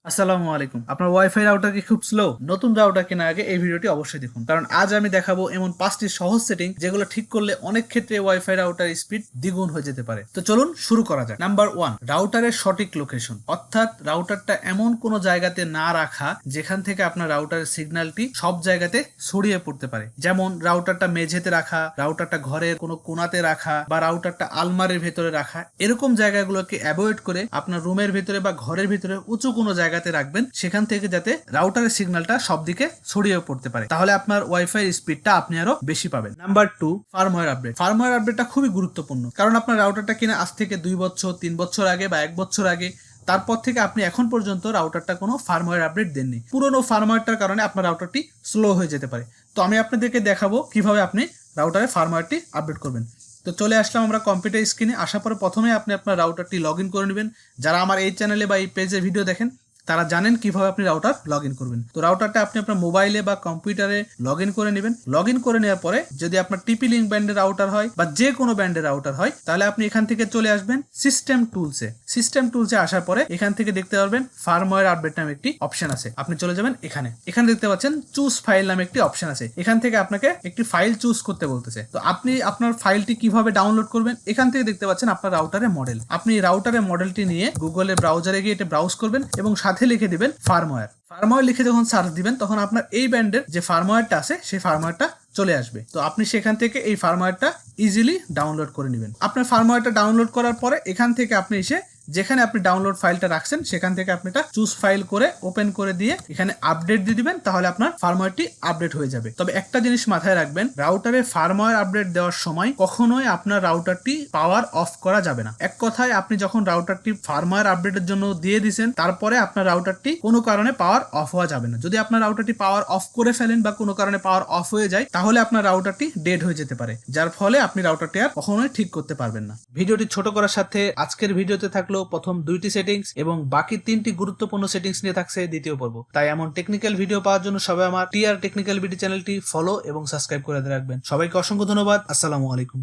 আসসালামু আলাইকুম। আপনার ওয়াইফাই রাউটার কি খুব স্লো? নতুন রাউটার কেনার আগে এই ভিডিওটি অবশ্যই দেখুন, কারণ আজ আমি দেখাবো এমন 5টি সহজ সেটিং যেগুলো ঠিক করলে অনেক ক্ষেত্রে ওয়াইফাই রাউটার স্পিড দ্বিগুণ হয়ে যেতে পারে। তো চলুন শুরু করা যাক। নাম্বার 1, রাউটারের সঠিক লোকেশন, অর্থাৎ রাউটারটা এমন কোনো জায়গাতে না রাখা যেখান থেকে আপনার রাউটারের সিগন্যালটি সব জায়গাতে ছড়িয়ে পড়তে পারে। যেমন রাউটারটা মেঝেতে রাখা, রাউটারটা ঘরের কোনো কোণাতে রাখা, বা রাউটারটা আলমারির ভেতরে রাখা। এরকম জায়গাগুলোকে অ্যাভয়েড করে আপনার রুমের ভিতরে বা ঘরের ভিতরে উঁচু কোনো জায়গাতে রাখবেন, সেখান থেকে যাতে রাউটারের সিগন্যালটা সব দিকে ছড়িয়ে পড়তে পারে। তাহলে আপনার ওয়াইফাই স্পিডটা আপনি আরো বেশি পাবেন। Number 2, firmware update. ফার্মওয়্যার আপডেটটা খুবই গুরুত্বপূর্ণ, কারণ আপনার রাউটারটা কিনা আজ থেকে 2 বছর 3 বছর আগে বা 1 বছর আগে, তারপর থেকে আপনি এখন পর্যন্ত রাউটারটা কোনো ফার্মওয়্যার আপডেট দেননি। পুরোনো ফার্মওয়্যারটার কারণে আপনার রাউটারটি স্লো হয়ে যেতে পারে। তো আমি আপনাদেরকে দেখাবো কিভাবে আপনি রাউটারের ফার্মওয়্যারটি আপডেট করবেন। তো চলে আসলাম আমরা কম্পিউটার স্ক্রিনে। আসার পরে প্রথমে আপনি আপনার রাউটারটি লগ ইন করে নেবেন। যারা আমার এই চ্যানেলে বা এই পেজে ভিডিও দেখেন তারা জানেন কিভাবে আপনি রাউটার লগ ইন করবেন। তো রাউটারটা আপনি আপনার মোবাইলে বা কম্পিউটারে লগ ইন করে নেবেন। লগ ইন করে নেওয়ার পরে যদি আপনার টিপি লিঙ্ক ব্র্যান্ডের রাউটার হয় বা যে কোনো ব্র্যান্ডের রাউটার হয়, তাহলে আপনি এখান থেকে চলে আসবেন সিস্টেম টুলসে। সিস্টেম টুলসে আসার পরে এখান থেকে দেখতে পারবেন ফার্মওয়্যার আপডেট নামে একটি অপশন আছে। আপনি চলে যাবেন এখানে। এখানে দেখতে পাচ্ছেন চুজ ফাইল নামে একটি অপশন আছে। এখান থেকে আপনাকে একটি ফাইল চুজ করতে বলতেছে। তো আপনি আপনার ফাইলটি কিভাবে ডাউনলোড করবেন, এখান থেকে দেখতে পাচ্ছেন আপনার রাউটারের মডেল। আপনি রাউটারের মডেলটি নিয়ে গুগলের ব্রাউজারে গিয়ে এটা ব্রাউজ করবেন এবং সাথে লিখে দিবেন ফার্মওয়্যার। ফার্মওয়্যার লিখে যখন সার্চ দিবেন তখন আপনার এই ব্র্যান্ডের যে ফার্মওয়্যারটা আছে সেই ফার্মওয়্যারটা চলে আসবে। তো আপনি সেখান থেকে এই ফার্মওয়্যারটা ইজিলি ডাউনলোড করে নেবেন। আপনার ফার্মওয়্যারটা ডাউনলোড করার পরে এখান থেকে আপনি এসে যেখানে আপনি ডাউনলোড ফাইলটা রাখছেন সেখান থেকে আপনি এটা চুজ ফাইল করে ওপেন করে দিয়ে এখানে আপডেট দিয়ে দিবেন, তাহলে আপনার ফার্মওয়্যারটি আপডেট হয়ে যাবে। তবে একটা জিনিস মাথায় রাখবেন, রাউটারে ফার্মওয়্যার আপডেট দেওয়ার সময় কখনোই আপনার রাউটারটি পাওয়ার অফ করা যাবে না। এক কথায় আপনি যখন রাউটারটি ফার্মওয়্যার আপডেটের জন্য দিয়ে দিয়েছেন, তারপরে আপনার রাউটারটি কোনো কারণে পাওয়ার অফ হওয়া যাবে না। যদি আপনার রাউটারটি পাওয়ার অফ করে ফেলেন বা কোনো কারণে পাওয়ার অফ হয়ে যায়, তাহলে আপনার রাউটারটি ডেড হয়ে যেতে পারে, যার ফলে আপনি রাউটারটি আর কখনোই ঠিক করতে পারবেন না। ভিডিওটি ছোট করার সাথে আজকের ভিডিওতে থাকলো প্রথম 2টি সেটিংস এবং বাকি 3টি গুরুত্বপূর্ণ সেটিংস নিয়ে থাকছে দ্বিতীয় পর্ব। তাই এমন টেকনিক্যাল ভিডিও পাওয়ার জন্য সবাই আমার টিআর টেকনিক্যাল ভিডিও চ্যানেলটি ফলো এবং সাবস্ক্রাইব করে রাখবেন। সবাইকে অসংখ্য ধন্যবাদ। আসসালামু আলাইকুম।